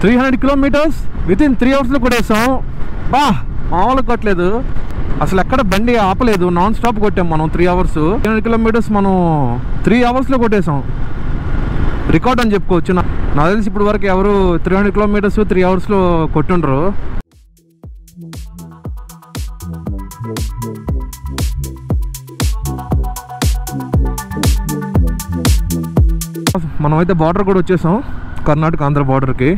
300 kilometers within 3 hours కొట్టేసాం. బా మామూలు కొట్టలేదు అసలు, ఎక్కడ బండి ఆపలేదు, నాన్ స్టాప్ కొట్టాం మనం 3 hours. 300 kilometers మనం 3 hours కొట్టేసాం. రికార్డ్ అని చెప్పుకోవచ్చు. నాకు తెలిసి ఇప్పుడు వరకు ఎవరు 300 kilometers 3 hours కొట్టుండ్రు. మనమైతే బార్డర్ కూడా వచ్చేసాం, కర్ణాటక ఆంధ్ర బార్డర్కి.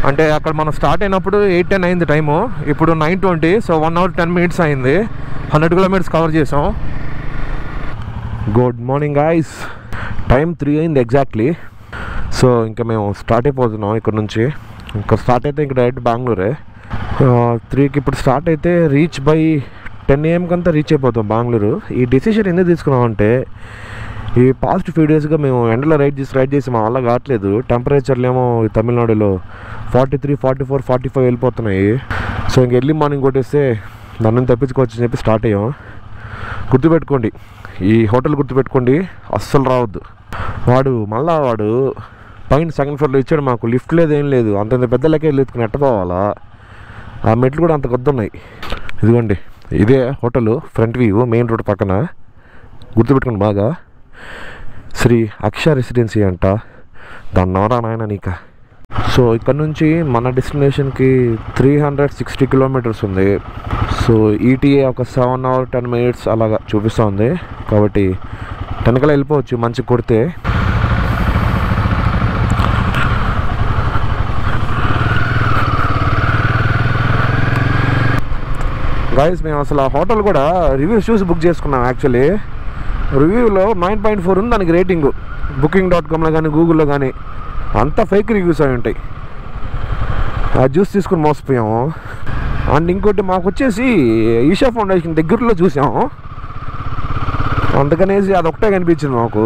అంటే అక్కడ మనం స్టార్ట్ అయినప్పుడు 8:10 అయింది టైము, ఇప్పుడు 9:20. సో 1 hour 10 minutes అయింది. 100 kilometers కవర్ చేసాం. గుడ్ మార్నింగ్ గైస్, టైం 3 అయింది ఎగ్జాక్ట్లీ. సో ఇంకా మేము స్టార్ట్ అయిపోతున్నాం ఇక్కడ నుంచి. ఇంకా స్టార్ట్ అయితే ఇంకా డైరెక్ట్ బెంగళూరే. 3కి ఇప్పుడు స్టార్ట్ అయితే రీచ్ బై 10 AM కంతా రీచ్ అయిపోతాం బెంగళూరు. ఈ డెసిషన్ ఎందుకు తీసుకున్నామంటే, ఈ పాస్ట్ ఫ్యూ డేస్గా మేము ఎండలో రైడ్ చేసి మా వల్ల కావట్లేదు. టెంపరేచర్లు ఏమో తమిళనాడులో 43, 44, 45 వెళ్ళిపోతున్నాయి. సో ఇంక ఎర్లీ మార్నింగ్ కొట్టేస్తే నన్ను తప్పించుకోవచ్చు అని చెప్పి స్టార్ట్ అయ్యాం. గుర్తుపెట్టుకోండి, ఈ హోటల్ గుర్తుపెట్టుకోండి, అస్సలు రావద్దు. వాడు పైన సెకండ్ ఫ్లోర్లో ఇచ్చాడు, మాకు లిఫ్ట్ లేదు, ఏం లేదు. అంతంత పెద్ద లెక్క వెళ్ళి ఎట్టపోవాలా, ఆ మెట్లు కూడా అంత కొద్ది ఉన్నాయి. ఇదిగోండి ఇదే hotel, front view, main road పక్కన. గుర్తుపెట్టుకోండి బాగా, శ్రీ అక్ష రెసిడెన్సీ అంట. దాన్నవరా నాయన నీక. సో ఇక్కడ నుంచి మన డెస్టినేషన్కి 360 kilometers ఉంది. సో ఈటీఏ ఒక 7 hour 10 minutes అలాగా చూపిస్తూ ఉంది. కాబట్టి 10 కల్లా వెళ్ళిపోవచ్చు మంచి కొడితే. గైస్ మేము అసలు ఆ హోటల్ కూడా రివ్యూస్ చూసి బుక్ చేసుకున్నాం. యాక్చువల్లీ రివ్యూలో 9.4 ఉంది దానికి రేటింగు. booking.comలో కానీ గూగుల్లో కానీ అంతా ఫేక్ రివ్యూస్ అవి ఉంటాయి. ఆ జ్యూస్ తీసుకుని మోసపోయాము. అండ్ ఇంకోటి మాకు వచ్చేసి ఈషా ఫౌండేషన్ దగ్గరలో చూసాము, అందుకనేసి అదొకటే కనిపించింది మాకు.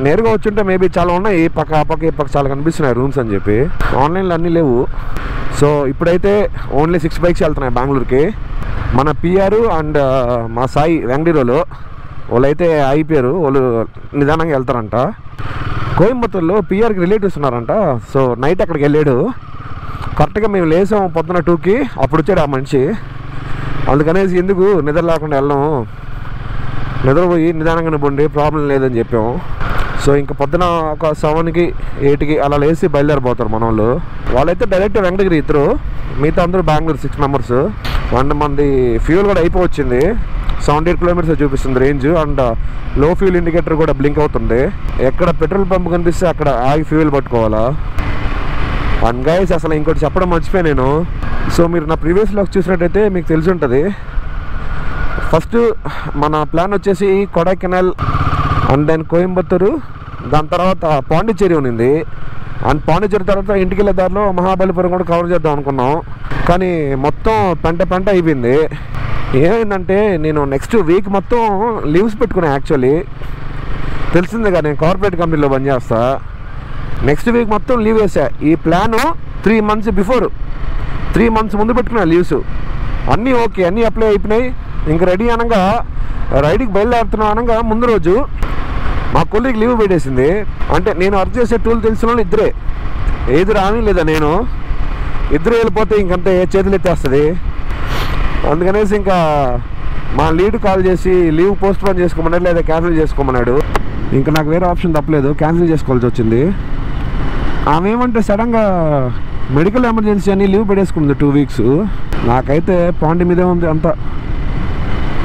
నేరుగా వచ్చుంటే మేబీ చాలా ఉన్నాయి, ఈ పక్క చాలా కనిపిస్తున్నాయి రూమ్స్ అని చెప్పి. ఆన్లైన్లో అన్నీ లేవు. సో ఇప్పుడైతే ఓన్లీ 6 bikes వెళ్తున్నాయి బెంగళూరుకి. మన పిఆర్ అండ్ మా సాయి వెంగడీరోలు వాళ్ళైతే అయిపోయారు, వాళ్ళు నిదానంగా వెళ్తారంట. కోయంబత్తూరులో పిఆర్కి రిలేటివ్స్ ఉన్నారంట. సో నైట్ అక్కడికి వెళ్ళాడు. కరెక్ట్గా మేము లేసాం పొద్దున 2కి, అప్పుడు వచ్చాడు ఆ మనిషి. అందుకనేసి ఎందుకు నిద్ర లేకుండా వెళ్ళాము, నిద్రపోయి నిదానంగానే పోండి, ప్రాబ్లం లేదని చెప్పాము. సో ఇంకా పొద్దున ఒక 7కి 8కి అలా లేసి బయలుదేరిపోతారు మన వాళ్ళు. వాళ్ళైతే డైరెక్ట్ వెంకటగిరి ఇద్దరు, మిగతా అందరూ బెంగళూరు 6 members. అండ్ మంది ఫ్యూల్ కూడా అయిపోవచ్చింది, 78 kilometers చూపిస్తుంది రేంజ్. అండ్ లో ఫ్యూల్ ఇండికేటర్ కూడా బ్లింక్ అవుతుంది. ఎక్కడ పెట్రోల్ పంప్ కనిపిస్తే అక్కడ ఆగి ఫ్యూల్ పట్టుకోవాలా. అండ్ గైస్ అసలు ఇంకోటి చెప్పడం మర్చిపోయి నేను. సో మీరు నా ప్రీవియస్ వ్లాగ్స్ చూసినట్టయితే మీకు తెలిసి ఉంటుంది. ఫస్ట్ మన ప్లాన్ వచ్చేసి కొడైకెనాల్ అండ్ దెన్ కోయంబత్తూరు, దాని తర్వాత పాండిచ్చేరి ఉన్నింది. అండ్ పాండిచ్చేరి తర్వాత ఇంటికి వెళ్ళే దారిలో మహాబలిపురం కూడా కవర్ చేద్దాం అనుకున్నాం. కానీ మొత్తం పెంట అయిపోయింది. ఏమైందంటే నేను నెక్స్ట్ వీక్ మొత్తం లీవ్స్ పెట్టుకున్నాను. యాక్చువల్లీ తెలిసిందిగా నేను కార్పొరేట్ కంపెనీలో పనిచేస్తా. నెక్స్ట్ వీక్ మొత్తం లీవ్ వేసా. ఈ ప్లాను 3 months బిఫోర్, 3 months ముందు పెట్టుకున్నా లీవ్స్. అన్నీ ఓకే, అన్నీ అప్లై అయిపోయినాయి. ఇంక రెడీ అనగా రైడ్కి బయలుదేరుతున్నాం అనగా ముందు రోజు మా కొలీగ్ లీవ్ పెట్టేసింది. అంటే నేను వర్క్ చేసే టూల్ తెలిసిన వాళ్ళు ఇద్దరే, ఏది రాని లేదా నేను, ఇద్దరు వెళ్ళిపోతే ఇంకంతే చేతులు ఎత్తేస్తుంది. అందుకనేసి ఇంకా మా లీడ్ కాల్ చేసి లీవ్ పోస్ట్ పోన్ చేసుకోమన్నాడు, లేదా క్యాన్సిల్ చేసుకోమన్నాడు. ఇంకా నాకు వేరే ఆప్షన్ తప్పలేదు, క్యాన్సిల్ చేసుకోవాల్సి వచ్చింది. ఆమె ఏమంటే సడన్గా మెడికల్ ఎమర్జెన్సీ అని లీవ్ పెట్టేసుకుంది 2 weeks. నాకైతే పాండి మీదే ఉంది అంతా.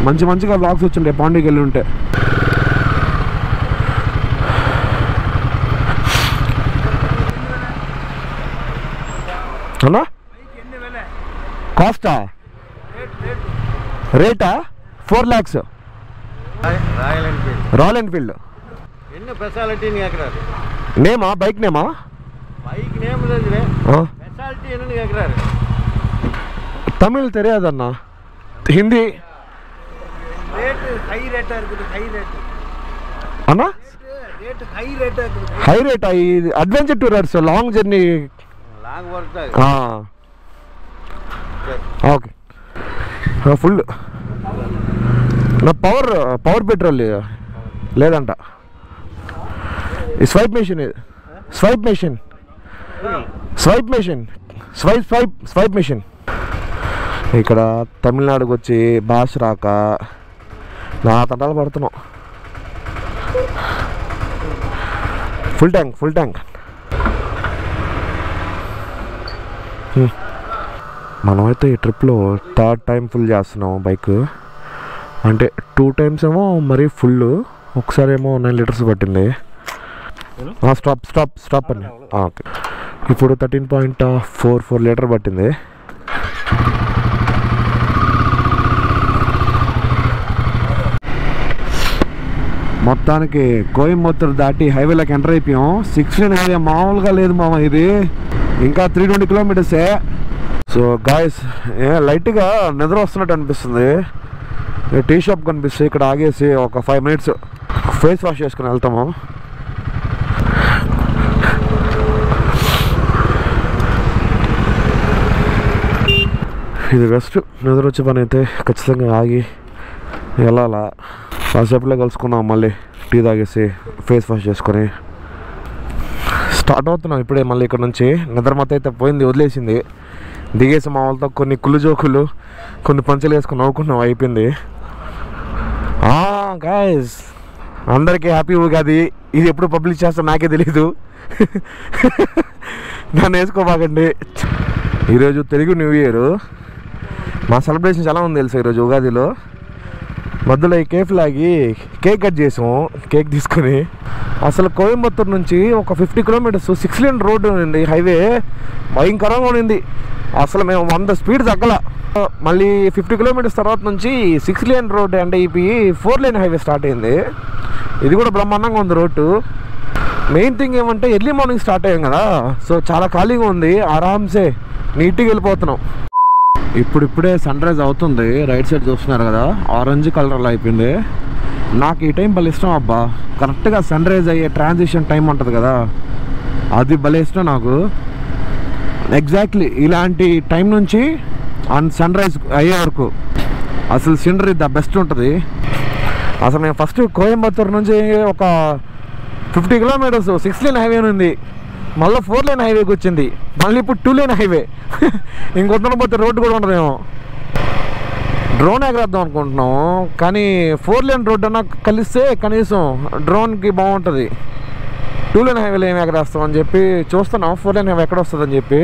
మంచిగా వ్లాగ్స్ వచ్చిండే పాండికి వెళ్ళి ఉంటే. అన్నా కాస్టా రేటా 4 lakhs. రాయల్ ఎన్ఫీల్డ్ స్పెషాలిటీ నేమా, బైక్ నేమా? బైక్ నేమ్ స్పెషాలిటీ என்னன்னு கேக்குறாரு. தமிழ் தெரியாதண்ணா, ஹிந்தி. ரேட் ஹை ரேட்டா இருக்குது, ஹை ரேட் அண்ணா, ரேட் ஹை ரேட்டா இருக்குது. ஹை ரேட்டா? இது adventure tourers, long journey, long work. Okay. Full నా పవర్ పెట్రోల్ లేదంట. ఈ స్వైప్ మెషిన్ స్వైప్ మిషన్. ఇక్కడ తమిళనాడుకి వచ్చి భాష రాక నా తంటాలు పడుతున్నాం. Full tank. మనమైతే ఈ ట్రిప్లో 3rd టైం ఫుల్ చేస్తున్నాం బైక్. అంటే 2 టైమ్స్ ఏమో మరీ ఫుల్, ఒకసారి ఏమో 9 లీటర్స్ పట్టింది. స్టాప్ అని. ఓకే, ఇప్పుడు 13.44 లీటర్ పట్టింది. మొత్తానికి కోయంబత్తూరు దాటి హైవేలోకి ఎంటర్ అయిపోయాం. 6 లేన్ హైవే మామూలుగా లేదు మామ, ఇది ఇంకా 320 కిలోమీటర్సే. సో గాయస్, లైట్గా నిద్ర వస్తున్నట్టు అనిపిస్తుంది. టీ షాప్ కనిపిస్తుంది, ఇక్కడ ఆగేసి ఒక 5 మినిట్స్ ఫేస్ వాష్ చేసుకుని వెళ్తాము. ఇది బెస్ట్. నిద్ర వచ్చే పని అయితే ఖచ్చితంగా ఆగి వెళ్ళాలా. కాసేపులో కలుసుకుందాం, మళ్ళీ టీ తాగేసి ఫేస్ వాష్ చేసుకొని స్టార్ట్ అవుతున్నాం ఇప్పుడే. మళ్ళీ ఇక్కడ నుంచి నిద్ర మొత్తం అయితే పోయింది, వదిలేసింది. దిగేసి మా వాళ్ళతో కొన్ని కుళ్ళు జోకులు, కొన్ని పంచులు వేసుకొని నవ్వుకున్నాం, అయిపోయింది. గాయస్, అందరికీ హ్యాపీ ఉగాది. ఇది ఎప్పుడు పబ్లిష్ చేస్తా నాకే తెలీదు, నన్ను వేసుకోబాకండి. ఈరోజు తెలుగు న్యూ ఇయర్. మా సెలబ్రేషన్స్ ఎలా ఉంది తెలుసా ఈరోజు ఉగాదిలో? మధ్యలో ఈ కేఫ్ లాగి కేక్ కట్ చేసాం, కేక్ తీసుకొని. అసలు కోయంబత్తూరు నుంచి ఒక 50 కిలోమీటర్స్ 6 లేన్ రోడ్డు ఉంది, హైవే భయంకరంగా ఉండింది. అసలు మేము 100 స్పీడ్ తగ్గల. మళ్ళీ 50 కిలోమీటర్స్ తర్వాత నుంచి 6 లేన్ రోడ్ అంటే అయిపోయి 4 లేన్ హైవే స్టార్ట్ అయింది. ఇది కూడా బ్రహ్మాండంగా ఉంది రోడ్డు. మెయిన్ థింగ్ ఏమంటే ఎర్లీ మార్నింగ్ స్టార్ట్ అయ్యాం కదా, సో చాలా ఖాళీగా ఉంది, ఆరామ్సే నీట్గా వెళ్ళిపోతున్నాం. ఇప్పుడిప్పుడే సన్ రైజ్ అవుతుంది. రైట్ సైడ్ చూస్తున్నారు కదా, ఆరెంజ్ కలర్లో అయిపోయింది. నాకు ఈ టైం భలే ఇష్టం అబ్బా. కరెక్ట్గా సన్ రైజ్ అయ్యే ట్రాన్సిషన్ టైం ఉంటుంది కదా, అది భలే ఇష్టం నాకు. ఎగ్జాక్ట్లీ ఇలాంటి టైం నుంచి సన్ రైజ్ అయ్యే వరకు అసలు సీనరీ ద బెస్ట్ ఉంటుంది. అసలు నేను ఫస్ట్ కోయంబత్తూరు నుంచి ఒక 50 కిలోమీటర్స్ 6 లేన్ హైవే ఉంది, మళ్ళీ 4 లేన్ హైవేకి వచ్చింది, మళ్ళీ ఇప్పుడు 2 లేన్ హైవే. ఇంకొద్దున పోతే రోడ్డు కూడా ఉండదేమో. డ్రోన్ ఎగరేద్దాం అనుకుంటున్నాం, కానీ 4 లేన్ రోడ్డు అన్నా కలిస్తే కనీసం డ్రోన్కి బాగుంటుంది. 2 లేన్ హైవేలో ఏమి ఎగరేస్తాం అని చెప్పి చూస్తున్నాం, 4 లేన్ హైవే ఎక్కడ వస్తుందని చెప్పి.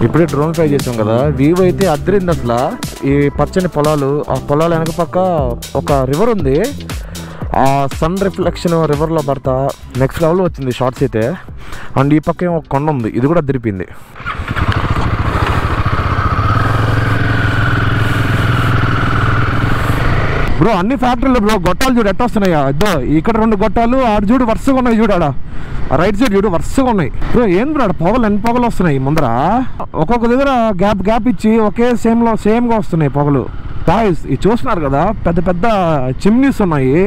ఇప్పుడే డ్రోన్ ఫ్లై చేసాం కదా, వ్యూ అయితే అద్దరింది అసలు. ఈ పచ్చని పొలాలు, ఆ పొలాల వెనక పక్క ఒక రివర్ ఉంది, ఆ సన్ రిఫ్లెక్షన్ రివర్లో పడతా నెక్స్ట్ లెవెల్ వచ్చింది షార్ట్స్ అయితే. అండ్ ఈ పక్క ఒక కొండ ఉంది, ఇది కూడా అద్దరిపోయింది. బ్రో అన్ని ఫ్యాక్టరీలు బ్రో గొట్టాలు చూడు ఎట్ట వస్తున్నాయా. ఇద్దో ఇక్కడ 2 గొట్టాలు, ఆడు చూడు వరుసగా ఉన్నాయి, చూడు ఆడ రైట్ సైడ్ చూడు వరుసగా ఉన్నాయి. బ్రో ఏం బ్రో పొగలు ఎన్ని పొగలు వస్తున్నాయి ముందర, ఒక్కొక్క దగ్గర గ్యాప్ ఇచ్చి ఒకే సేమ్గా వస్తున్నాయి పొగలు. గాయ్స్ ఇది చూస్తున్నారు కదా, పెద్ద పెద్ద చిమ్నీస్ ఉన్నాయి,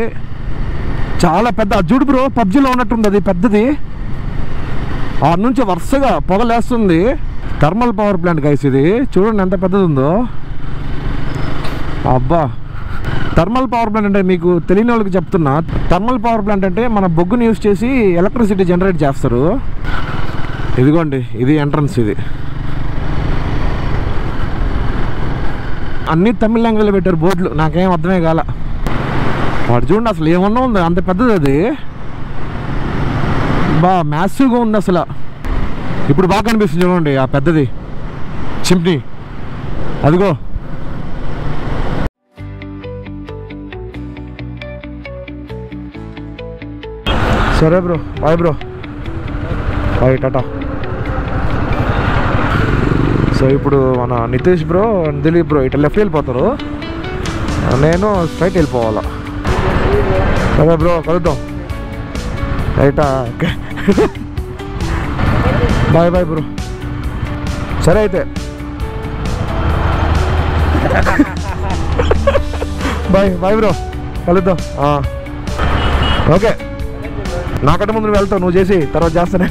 చాలా పెద్ద. చూడు బ్రో, పబ్జీలో ఉన్నట్టుంది అది పెద్దది. ఆ నుంచి వరుసగా పొగలేస్తుంది. థర్మల్ పవర్ ప్లాంట్ గైస్ ఇది. చూడండి ఎంత పెద్దది ఉందో. అబ్బా, థర్మల్ పవర్ ప్లాంట్ అంటే మీకు తెలియని వాళ్ళకి చెప్తున్నా. థర్మల్ పవర్ ప్లాంట్ అంటే మన బొగ్గుని యూజ్ చేసి ఎలక్ట్రిసిటీ జనరేట్ చేస్తారు. ఇదిగోండి, ఇది ఎంట్రన్స్. ఇది అన్ని తమిళ లాంగ్వేజ్లో పెట్టారు బోర్డులు, నాకేం అర్థమే కాల. వాడు చూడండి అసలు ఏమన్నా ఉంది, అంత పెద్దది అది. బా మ్యాసివ్గా ఉంది అసలు. ఇప్పుడు బాగా కనిపిస్తుంది చూడండి ఆ పెద్దది చిమ్నీ, అదిగో. సరే బ్రో, బాయ్ బ్రో, బాయ్, టాటా. సో ఇప్పుడు మన నితీష్ బ్రో, దిలీప్ బ్రో ఇట్లా లెఫ్ట్ వెళ్ళిపోతారు, నేను స్ట్రైట్ వెళ్ళిపోవాలా. సరే బ్రో, కలుద్దాం. రైటా, ఓకే. Bye bye bro. సరే అయితే బాయ్ బాయ్ బ్రో, కలుద్దాం. ఓకే, నాకంటే ముందు నువ్వు వెళ్తావు, నువ్వు చేసి తర్వాత చేస్తానే.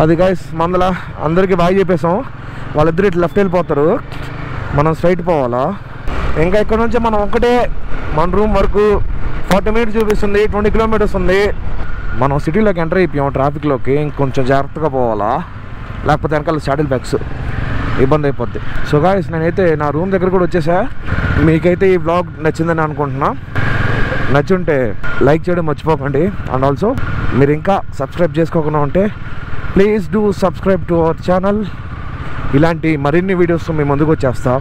అది గైస్, మందల అందరికీ బాగా చెప్పేసాం. వాళ్ళిద్దరు ఇట్లా లెఫ్ట్ వెళ్ళిపోతారు, మనం స్ట్రైట్ పోవాలా. ఇంకా ఇక్కడ నుంచి మనం ఒకటే మన రూమ్ వరకు 40 minutes చూపిస్తుంది, 20 kilometers ఉంది. మనం సిటీలోకి ఎంటర్ అయిపోయాం, ట్రాఫిక్లోకి. ఇంకొంచెం జాగ్రత్తగా పోవాలా, లేకపోతే వెనకాల శాడిల్ బ్యాగ్స్ ఇబ్బంది అయిపోద్ది. సో గాయస్, నేనైతే నా రూమ్ దగ్గర కూడా వచ్చేసా. మీకైతే ఈ వ్లాగ్ నచ్చిందని అనుకుంటున్నా. నచ్చుంటే లైక్ చేయడం మర్చిపోకండి. అండ్ ఆల్సో మీరు ఇంకా సబ్స్క్రైబ్ చేసుకోకుండా ఉంటే please do subscribe to our channel. ఇలాంటి మరిన్ని వీడియోస్ మీ ముందుకు వచ్చేస్తా.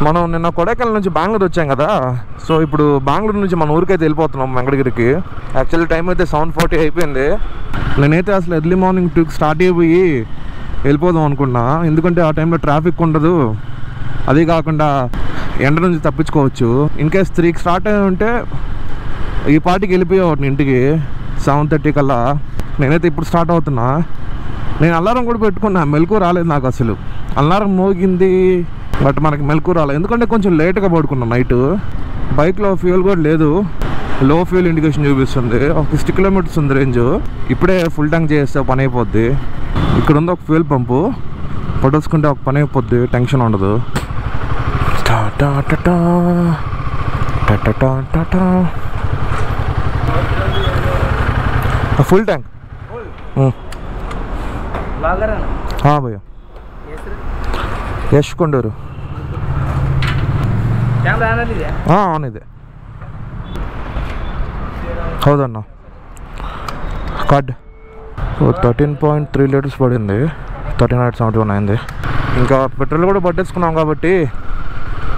మనం నిన్న కొడైకెనాల్ నుంచి బెంగళూరు వచ్చాం కదా. సో ఇప్పుడు బెంగళూరు నుంచి మన ఊరికైతే వెళ్ళిపోతున్నాం, వెంకటగిరికి. యాక్చువల్లీ టైం అయితే 7:40 అయిపోయింది. నేనైతే అసలు ఎర్లీ మార్నింగ్ 2కి స్టార్ట్ అయిపోయి వెళ్ళిపోదాం అనుకున్నా, ఎందుకంటే ఆ టైంలో ట్రాఫిక్ ఉండదు. అదే కాకుండా ఎండ నుంచి తప్పించుకోవచ్చు. ఇన్ కేస్ 3కి స్టార్ట్ అయి ఉంటే ఈ పార్టీకి వెళ్ళిపోయేవాడిని ఇంటికి 7:30 కల్లా. నేనైతే ఇప్పుడు స్టార్ట్ అవుతున్నా. నేను అలారం కూడా పెట్టుకున్నా, మెలకు రాలేదు నాకు అసలు. అలారం మోగింది బట్ మనకి మెలకు రాలేదు, ఎందుకంటే కొంచెం లేట్గా పడుకున్నా నైట్. బైక్లో ఫ్యూల్ కూడా లేదు, లో ఫ్యూల్ ఇండికేషన్ చూపిస్తుంది. ఒక 60 kilometers ఉంది రేంజ్. ఇప్పుడే ఫుల్ ట్యాంక్ చేస్తే పని అయిపోద్ది. ఇక్కడ ఉంది ఒక ఫ్యూల్ పంపు, పట్టేసుకుంటే ఒక పని అయిపోద్ది, టెన్షన్ ఉండదు. फुल टैंक हाँ भैया यश कोंडूरू हाँ आन ಇದೆ ಹೌದಣ್ಣ కార్డ్ 13.3 liters పడింది, 13.71 అయింది. ఇంకా పెట్రోల్ కూడా పట్టేసుకున్నాం కాబట్టి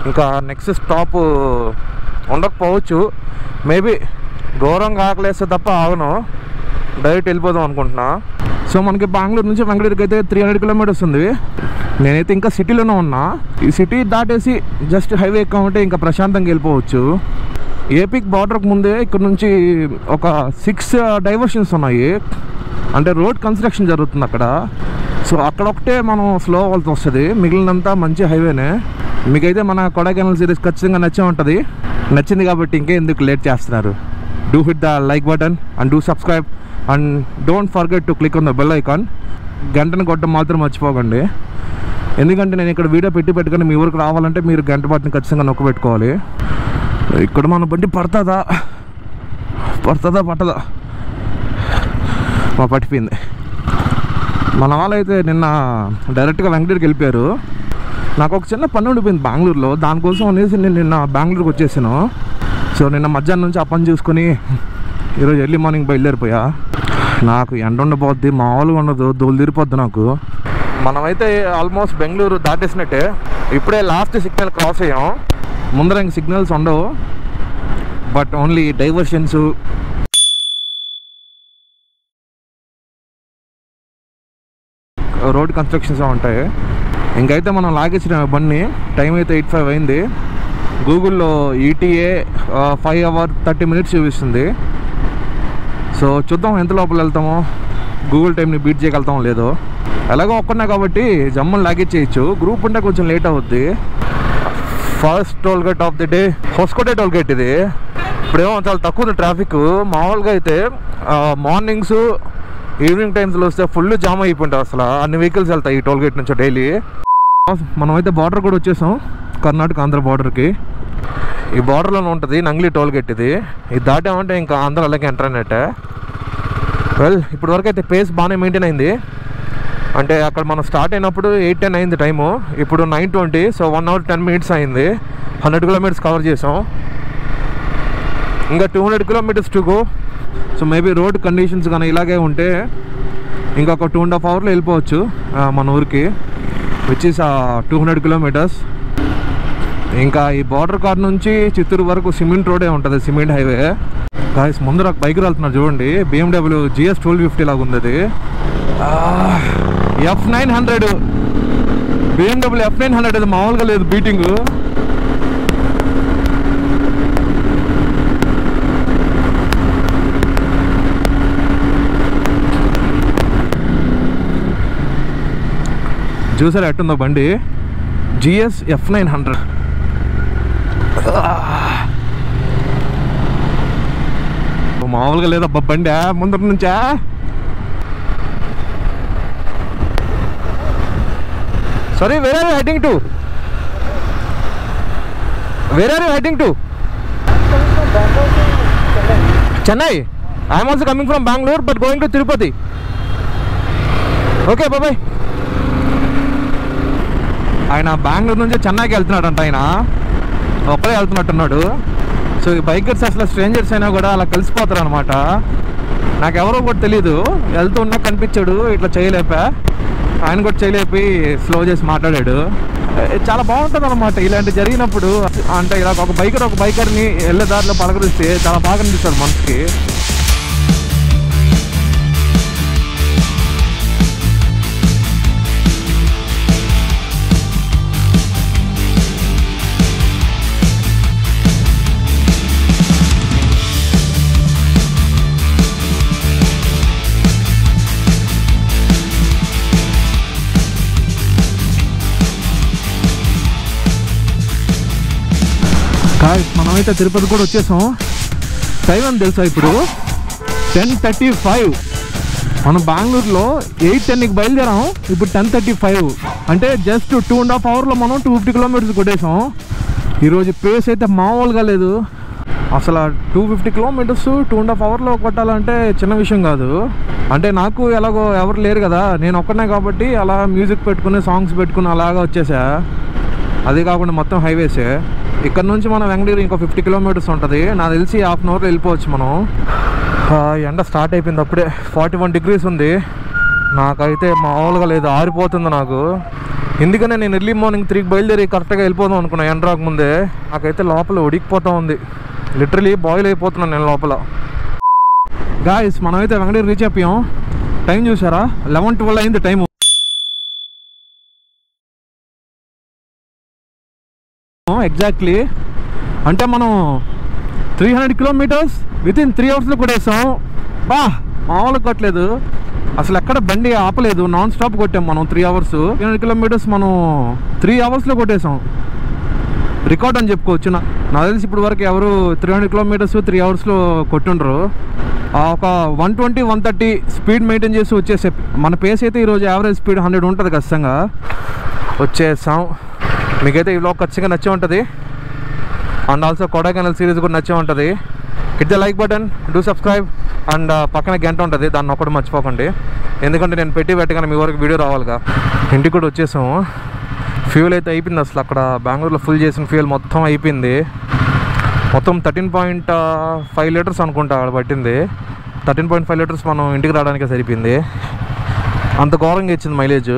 ఇంకా నెక్స్ట్ స్టాప్ ఉండకపోవచ్చు. మేబీ ఘోరంగా ఆకలేస్తే తప్ప ఆగను, డైరెక్ట్ వెళ్ళిపోదాం అనుకుంటున్నా. సో మనకి బెంగళూరు నుంచి వెంకటగిరికి అయితే 300 kilometers ఉంది. నేనైతే ఇంకా సిటీలోనే ఉన్నా. ఈ సిటీ దాటేసి జస్ట్ హైవే ఎక్కామంటే ఇంకా ప్రశాంతంగా వెళ్ళిపోవచ్చు. ఏపీకి బార్డర్కి ముందే ఇక్కడ నుంచి ఒక 6 డైవర్షన్స్ ఉన్నాయి, అంటే రోడ్ కన్స్ట్రక్షన్ జరుగుతుంది అక్కడ. సో అక్కడ ఒకటే మనం స్లో అవ్వాల్సి వస్తుంది, మిగిలినంతా మంచి హైవేనే. మీకైతే మన కొడైకెనాల్ సిరీస్ ఖచ్చితంగా నచ్చే ఉంటుంది. నచ్చింది కాబట్టి ఇంకెందుకు లేట్ చేస్తున్నారు. Do hit the like button and do subscribe and don't forget to click on the bell icon. గంటను కొట్టడం మాత్రం మర్చిపోకండి, ఎందుకంటే నేను ఇక్కడ వీడియో పెట్టుకొని మీ ఊరికి రావాలంటే మీరు గంట బటన్ ఖచ్చితంగా నొక్క పెట్టుకోవాలి. ఇక్కడ మన బండి పడుతుందా పట్టదా మా పట్టిపోయింది. మన వాళ్ళైతే నిన్న డైరెక్ట్గా వెంకటగిరికి వెళ్ళిపోయారు. నాకు ఒక చిన్న పని ఉండిపోయింది బెంగళూరులో, దానికోసం అనేసి నేను నిన్న బెంగళూరుకి వచ్చేసాను. సో నిన్న మధ్యాహ్నం నుంచి ఆ పని చూసుకొని ఈరోజు ఎర్లీ మార్నింగ్ బయలుదేరిపోయా. నాకు ఎండ ఉండబోద్ది, మామూలుగా ఉండదు, దోలు తీరిపోద్ది నాకు. మనమైతే ఆల్మోస్ట్ బెంగళూరు దాటేసినట్టే. ఇప్పుడే లాస్ట్ సిగ్నల్ క్రాస్ అయ్యాం. ముందర ఇంక సిగ్నల్స్ ఉండవు, but only diversions, road constructions ఉంటాయి. ఇంకైతే మనం లాగేసిన బండి. టైం అయితే 8:05 అయింది. గూగుల్లో ETA 5 hours 30 minutes చూపిస్తుంది. సో చూద్దాం ఎంత లోపల వెళ్తామో. గూగుల్ టైంని బీట్ చేయగలుగుతాం లేదో. ఎలాగో ఒక్కనే కాబట్టి జమ్మని లాగేసేయచ్చు. గ్రూప్ ఉంటే కొంచెం లేట్ అవుద్ది. First toll gate of the day Hoskote toll gate ఇది. ఇప్పుడేమో చాలా తక్కువ ఉంది ట్రాఫిక్. మామూలుగా అయితే మార్నింగ్స్ ఈవినింగ్ టైమ్స్లో వస్తే ఫుల్ జామ్ అయిపోయింటారు. అసలు అన్ని వెహికల్స్ వెళ్తాయి ఈ టోల్ గేట్ నుంచి డైలీ. మనమైతే బార్డర్ కూడా వచ్చేసాం, కర్ణాటక ఆంధ్ర బార్డర్కి. ఈ బార్డర్లోనే ఉంటుంది నంగ్లీ టోల్ గేట్ ఇది. ఇది దాటామంటే ఇంకా ఆంధ్ర అలాగే ఎంటర్ అయినట్టే. వెల్ ఇప్పటి వరకు అయితే పేస్ బాగానే మెయింటైన్ అయింది. అంటే అక్కడ మనం స్టార్ట్ అయినప్పుడు 8:10 అయింది టైము, ఇప్పుడు 9:20. సో 1 hour 10 minutes అయింది. 100 kilometers కవర్ చేసాం. ఇంకా 200 kilometers to go. So maybe road conditions కానీ ఇలాగే ఉంటే ఇంకొక 2.5 hours వెళ్ళిపోవచ్చు మన ఊరికి, విచ్ ఈస్ 200 kilometers. ఇంకా ఈ బార్డర్ కార్ నుంచి చిత్తూరు వరకు సిమెంట్ రోడే ఉంటుంది, సిమెంట్ హైవే. గాయస్ ముందర ఒక బైక్ వెళ్తున్నారు చూడండి, BMW GS 1250 లాగా ఉంది అది. F900 BMW F900 అది మామూలుగా లేదు బీటింగ్. చూసారా ఎట్టుందో బండి, GS F900. మామూలుగా లేదబ్బా బండి ముందర నుంచా. Sorry, where are you heading to? Where are you heading to? Chennai. I am also coming from Bangalore but going to Tirupati. Okay, bye bye. ఆయన బెంగళూరు నుంచి చెన్నైకి వెళ్తున్నాడంట. ఆయన ఒక్కడే వెళ్తున్నట్టున్నాడు. సో ఈ బైకర్స్ అసలు స్ట్రేంజర్స్ అయినా కూడా అలా కలిసిపోతారు అనమాట. నాకు ఎవరో కూడా తెలీదు, వెళ్తున్నా కనిపించాడు, ఇట్లా చేయలేపా. ఆయన కూడా చేయలేపి స్లో చేసి మాట్లాడాడు. చాలా బాగుంటుంది అనమాట ఇలాంటి జరిగినప్పుడు. అంటే ఇలా ఒక బైకర్ని వెళ్ళే దారిలో పలకరిస్తే చాలా బాగా అనిపిస్తుంది మనసుకి. మనమైతే తిరుపతి కూడా వచ్చేసాం. టైం అని తెలుసా ఇప్పుడు 10:35. మనం బెంగళూరులో 8:10కి బయలుదేరాం, ఇప్పుడు 10:35. అంటే జస్ట్ 2.5 hours మనం 250 kilometers కొట్టేసాం. ఈరోజు పేస్ అయితే మామూలుగా లేదు అసలు. 250 kilometers 2.5 hours కొట్టాలంటే చిన్న విషయం కాదు. అంటే నాకు ఎలాగో ఎవరు లేరు కదా, నేను ఒక్కనే కాబట్టి అలా మ్యూజిక్ పెట్టుకుని సాంగ్స్ పెట్టుకుని అలాగా వచ్చేసా. అది కాకుండా మొత్తం హైవేసే. ఇక్కడ నుంచి మనం వెంగళూరు ఇంకో 50 kilometers ఉంటుంది. నాకు తెలిసి 1/2 hour వెళ్ళిపోవచ్చు మనం. ఎండ స్టార్ట్ అయిపోయింది అప్పుడే. 41 degrees ఉంది. నాకైతే మామూలుగా లేదు, ఆరిపోతుంది నాకు. ఎందుకనే నేను ఎర్లీ మార్నింగ్ 3కి బయలుదేరి కరెక్ట్గా వెళ్ళిపోదాం అనుకున్నా ఎండ రాకముందే. నాకైతే లోపల ఉడికిపోతూ ఉంది, లిటరలీ బాయిల్ అయిపోతున్నాను నేను లోపల. గాయస్ మనమైతే వెంగళూరు రీచ్ అయిపోయాం. టైం చూసారా, 11:12 అయింది టైము. ఎగ్జాక్ట్లీ అంటే మనం 300 kilometers వితిన్ 3 hours కొట్టేసాం. బా మామూలుగా కొట్టలేదు అసలు, ఎక్కడ బండి ఆపలేదు, నాన్ స్టాప్ కొట్టాం మనం 3 hours. 300 kilometers మనం 3 hours కొట్టేసాం. రికార్డ్ అని చెప్పుకోవచ్చు. నాకు తెలిసి ఇప్పుడు వరకు ఎవరు 300 kilometers 3 hours కొట్టుండ్రు. ఒక 120, 130 స్పీడ్ మెయింటైన్ చేసి వచ్చేసే. మన పేస్ అయితే ఈరోజు యావరేజ్ స్పీడ్ 100 ఉంటుంది ఖచ్చితంగా. వచ్చేసాం. మీకైతే ఈ వ్లాగ్ ఖచ్చితంగా నచ్చే ఉంటుంది. అండ్ ఆల్సో కొడైకెనాల్ సిరీస్ కూడా నచ్చే ఉంటుంది. Hit the like button, do subscribe. And పక్కన గంట ఉంటుంది, దాన్ని ఒకటి మర్చిపోకండి. ఎందుకంటే నేను పెట్టగానే మీ వరకు వీడియో రావాలిగా. ఇంటికి కూడా వచ్చేసాము. ఫ్యూల్ అయితే అయిపోయింది అసలు. అక్కడ బెంగళూరులో ఫుల్ చేసిన ఫ్యూల్ మొత్తం అయిపోయింది. మొత్తం 13.5 liters అనుకుంటా అక్కడ పట్టింది. 13.5 liters మనం ఇంటికి రావడానికే సరిపోయింది. అంత ఘోరంగా ఇచ్చింది మైలేజ్.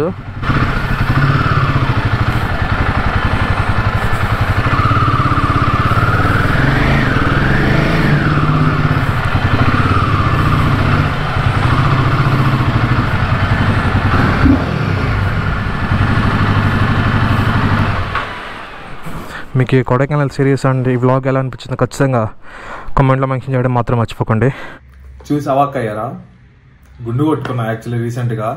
మీకు ఈ కొడైకెనాల్ సిరీస్ అండ్ ఈ వ్లాగ్ ఎలా అనిపించింది ఖచ్చితంగా కామెంట్లో మెన్షన్ చేయడం మాత్రం మర్చిపోకండి. చూసి అవాక్కయ్యారా? గుండు కొట్టుకున్నా యాక్చువల్లీ రీసెంట్ గా.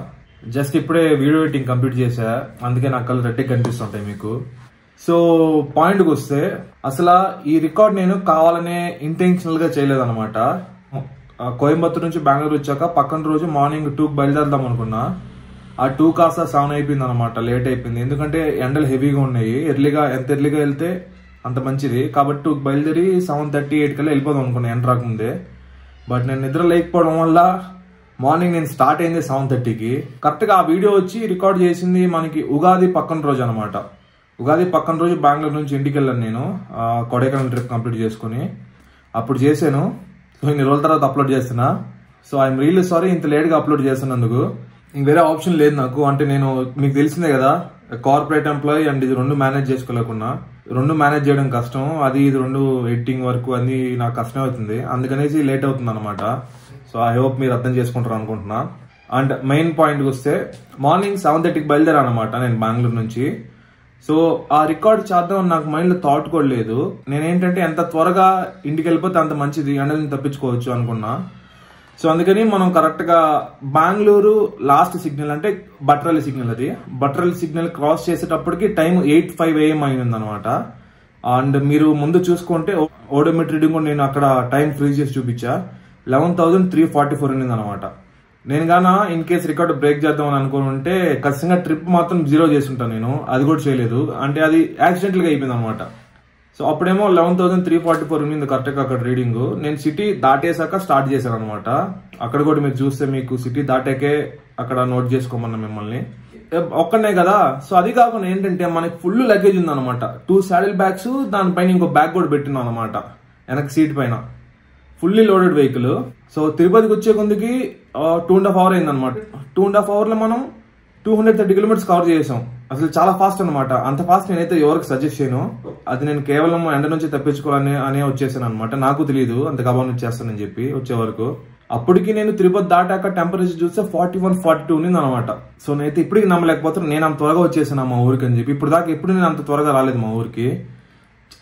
జస్ట్ ఇప్పుడే వీడియో ఎడిటింగ్ కంప్లీట్ చేశా, అందుకే నా కళ్ళు రెడ్డి కనిపిస్తుంటాయి మీకు. సో పాయింట్కి వస్తే, అసలు ఈ రికార్డ్ నేను కావాలనే ఇంటెన్షనల్ గా చేయలేదన్నమాట. కోయంబత్తూర్ నుంచి బెంగళూరు వచ్చాక పక్కన రోజు మార్నింగ్ 2కి బయలుదేరదాం అనుకున్నా. ఆ 2 కాస్త 7 అయిపోయింది అనమాట, లేట్ అయిపోయింది. ఎందుకంటే ఎండలు హెవీగా ఉన్నాయి. ఎంత ఎర్లీగా వెళ్తే అంత మంచిది. కాబట్టి 2కి బయలుదేరి 7:30, 8 కల్లా వెళ్ళిపోదాం అనుకున్నా ఎండ రాకముందే. బట్ నేను నిద్ర లేకపోవడం వల్ల మార్నింగ్ నేను స్టార్ట్ అయింది 7:30కి. కరెక్ట్గా ఆ వీడియో వచ్చి రికార్డ్ చేసింది మనకి ఉగాది పక్కన రోజు అనమాట. ఉగాది పక్కన రోజు బెంగళూరు నుంచి ఇంటికి వెళ్ళాను నేను, కొడైకెనాల్ ట్రిప్ కంప్లీట్ చేసుకుని. అప్పుడు చేశాను. సో ఇన్ని రోజుల తర్వాత అప్లోడ్ చేస్తున్నా. సో ఐఎమ్ రియల్లీ సారీ ఇంత లేట్గా అప్లోడ్ చేస్తున్నందుకు. ఇంక వేరే ఆప్షన్ లేదు నాకు. అంటే నేను మీకు తెలిసిందే కదా, కార్పొరేట్ ఎంప్లాయీ అండ్ ఇది 2 మేనేజ్ చేసుకోలేకున్నా. 2 మేనేజ్ చేయడం కష్టం. ఇది 2 ఎడిటింగ్ వర్క్ అన్ని నాకు కష్టం అవుతుంది. అందుకనేసి లేట్ అవుతుంది అనమాట. సో ఐ హోప్ మీరు అర్థం చేసుకుంటారు అనుకుంటున్నా. అండ్ మెయిన్ పాయింట్కి వస్తే, మార్నింగ్ 7:30కి బయలుదేరాను అనమాట నేను బెంగళూరు నుంచి. సో ఆ రికార్డ్ చేద్దాం నాకు మైండ్లో థాట్ కూడా లేదు. నేనేంటంటే ఎంత త్వరగా ఇంటికి వెళ్ళిపోతే అంత మంచిది, ఎండని తప్పించుకోవచ్చు అనుకున్నా. సో అందుకని మనం కరెక్ట్గా బెంగళూరు లాస్ట్ సిగ్నల్ అంటే బట్రల్లి సిగ్నల్, అది బట్రల్లి సిగ్నల్ క్రాస్ చేసేటప్పటికి టైం 8:05 AM అయింది అనమాట. అండ్ మీరు ముందు చూసుకుంటే ఓడోమీటర్ రీడింగ్ కూడా నేను అక్కడ టైం ఫ్రీజ్ చేసి చూపించా, 11,344 అయింది అనమాట. నేను గానా ఇన్ కేసు రికార్డ్ బ్రేక్ చేద్దామని అనుకుని ఉంటే ఖచ్చితంగా ట్రిప్ మాత్రం 0 చేసి ఉంటాను నేను. అది కూడా చేయలేదు, అంటే అది యాక్సిడెంటల్ గా అయిపోయింది అనమాట. సో అప్పుడేమో 11,344 ఉంది కరెక్ట్గా అక్కడ రీడింగ్. నేను సిటీ దాటేసాక స్టార్ట్ చేశాను అనమాట. అక్కడ కూడా మీరు చూస్తే మీకు సిటీ దాటాకే అక్కడ నోట్ చేసుకోమన్నా మిమ్మల్ని. ఒక్కనే కదా. సో అది కాకుండా ఏంటంటే మనకి ఫుల్ లగేజ్ ఉంది అనమాట. 2 శాడిల్ బ్యాగ్స్, దానిపైన ఇంకో బ్యాగ్ కూడా పెట్టినాం అనమాట వెనక సీట్ పైన. Fully loaded vehicle. సో తిరుపతికి వచ్చే కొందికి 2.5 hours అయింది అనమాట. 2.5 hours లో మనం 230 kilometers కవర్ చేసాం. అసలు చాలా ఫాస్ట్ అనమాట. అంత ఫాస్ట్ నేనైతే ఎవరికి సజెస్ట్ చేయను. అది నేను కేవలం ఎండ నుంచి తప్పించుకోవాలనే వచ్చేసాను అనమాట. నాకు తెలియదు అంత గబాన్ వచ్చేస్తానని చెప్పి వచ్చే వరకు. అప్పటికి నేను తిరుపతి దాటాక టెంపరేచర్ చూస్తే 41, 42 ఉంది అనమాట. సో నేనైతే ఇప్పటికి నమ్మలేకపోతున్నాను నేను అంత త్వరగా వచ్చేసాను మా ఊరికి అని చెప్పి. ఇప్పుడు దాకా ఎప్పుడు నేను అంత త్వరగా రాలేదు మా ఊరికి.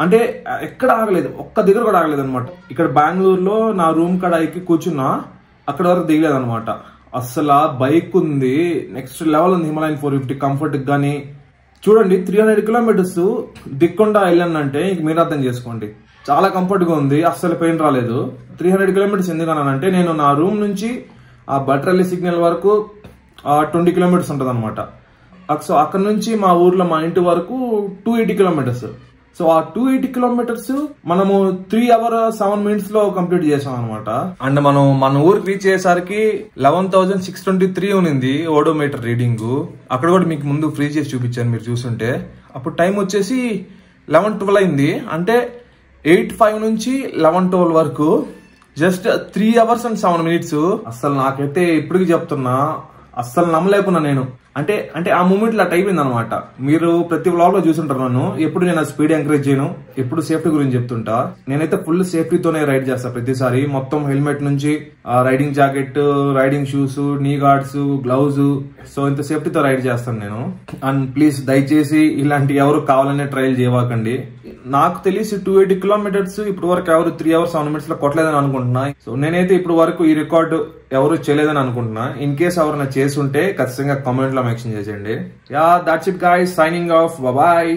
అంటే ఎక్కడ ఆగలేదు, ఒక్క దగ్గర కూడా ఆగలేదు అనమాట. ఇక్కడ బెంగళూరులో నా రూమ్ కాడ ఎక్కి కూర్చున్నా, అక్కడ వరకు దిగలేదు అనమాట. అసలు బైక్ ఉంది, నెక్స్ట్ లెవెల్ ఉంది. హిమాలయన్ 450 కంఫర్ట్ గానీ చూడండి. 300 kilometers దిక్కుండా వెళ్ళానంటే ఇంక మీరు అర్థం చేసుకోండి, చాలా కంఫర్ట్ గా ఉంది. అస్సలు పెయిన్ రాలేదు. 300 kilometers ఎందుకన్నానంటే నేను నా రూమ్ నుంచి ఆ బట్రల్లి సిగ్నల్ వరకు 20 kilometers ఉంటుంది అనమాట. సో అక్కడ నుంచి మా ఊర్లో మా ఇంటి వరకు 280 kilometers. సో ఆ 280 kilometers మనము 3 hours 7 minutes లో కంప్లీట్ చేసాం అనమాట. అండ్ మనం మన ఊరికి రీచ్ అయ్యేసరికి 11,623 ఉంది ఓడోమీటర్ రీడింగ్. అక్కడ కూడా మీకు ముందు ఫ్రీ చేసి చూపించాను మీరు చూస్తుంటే. అప్పుడు టైం వచ్చేసి 11:12 అయింది. అంటే 8:05 నుంచి 11:12 వరకు జస్ట్ 3 hours and 7 minutes. అసలు నాకైతే ఇప్పటికి చెప్తున్నా, అస్సలు నమ్మలేకున్నా నేను. అంటే ఆ మూమెంట్ అట్ అయిపోయింది అనమాట. మీరు ప్రతి వ్లాగ్ లో చూసుంటారు నన్ను. ఎప్పుడు నేను స్పీడ్ ఎంకరేజ్ చేయను, ఎప్పుడు సేఫ్టీ గురించి చెప్తుంటా. నేనైతే ఫుల్ సేఫ్టీతోనే రైడ్ చేస్తా ప్రతిసారి. మొత్తం హెల్మెట్ నుంచి రైడింగ్ జాకెట్, రైడింగ్ షూస్, నీ గార్డ్స్, గ్లౌజ్, సో ఇంత సేఫ్టీతో రైడ్ చేస్తాను నేను. అండ్ ప్లీజ్ దయచేసి ఇలాంటి ఎవరు కావాలనే ట్రయల్ చేయవాకండి. నాకు తెలిసి 280 kilometers ఇప్పుడు వరకు ఎవరు 3 hours 7 minutes లో కొట్టలేదని అనుకుంటున్నా. సో నేనైతే ఇప్పుడు వరకు ఈ రికార్డు ఎవరు చేయలేదని అనుకుంటున్నా. ఇన్ కేస్ ఎవరైనా చేస్తుంటే ఖచ్చితంగా కామెంట్ లో మెన్షన్ చేసేయండి. Yeah, that's it guys, signing off, bye.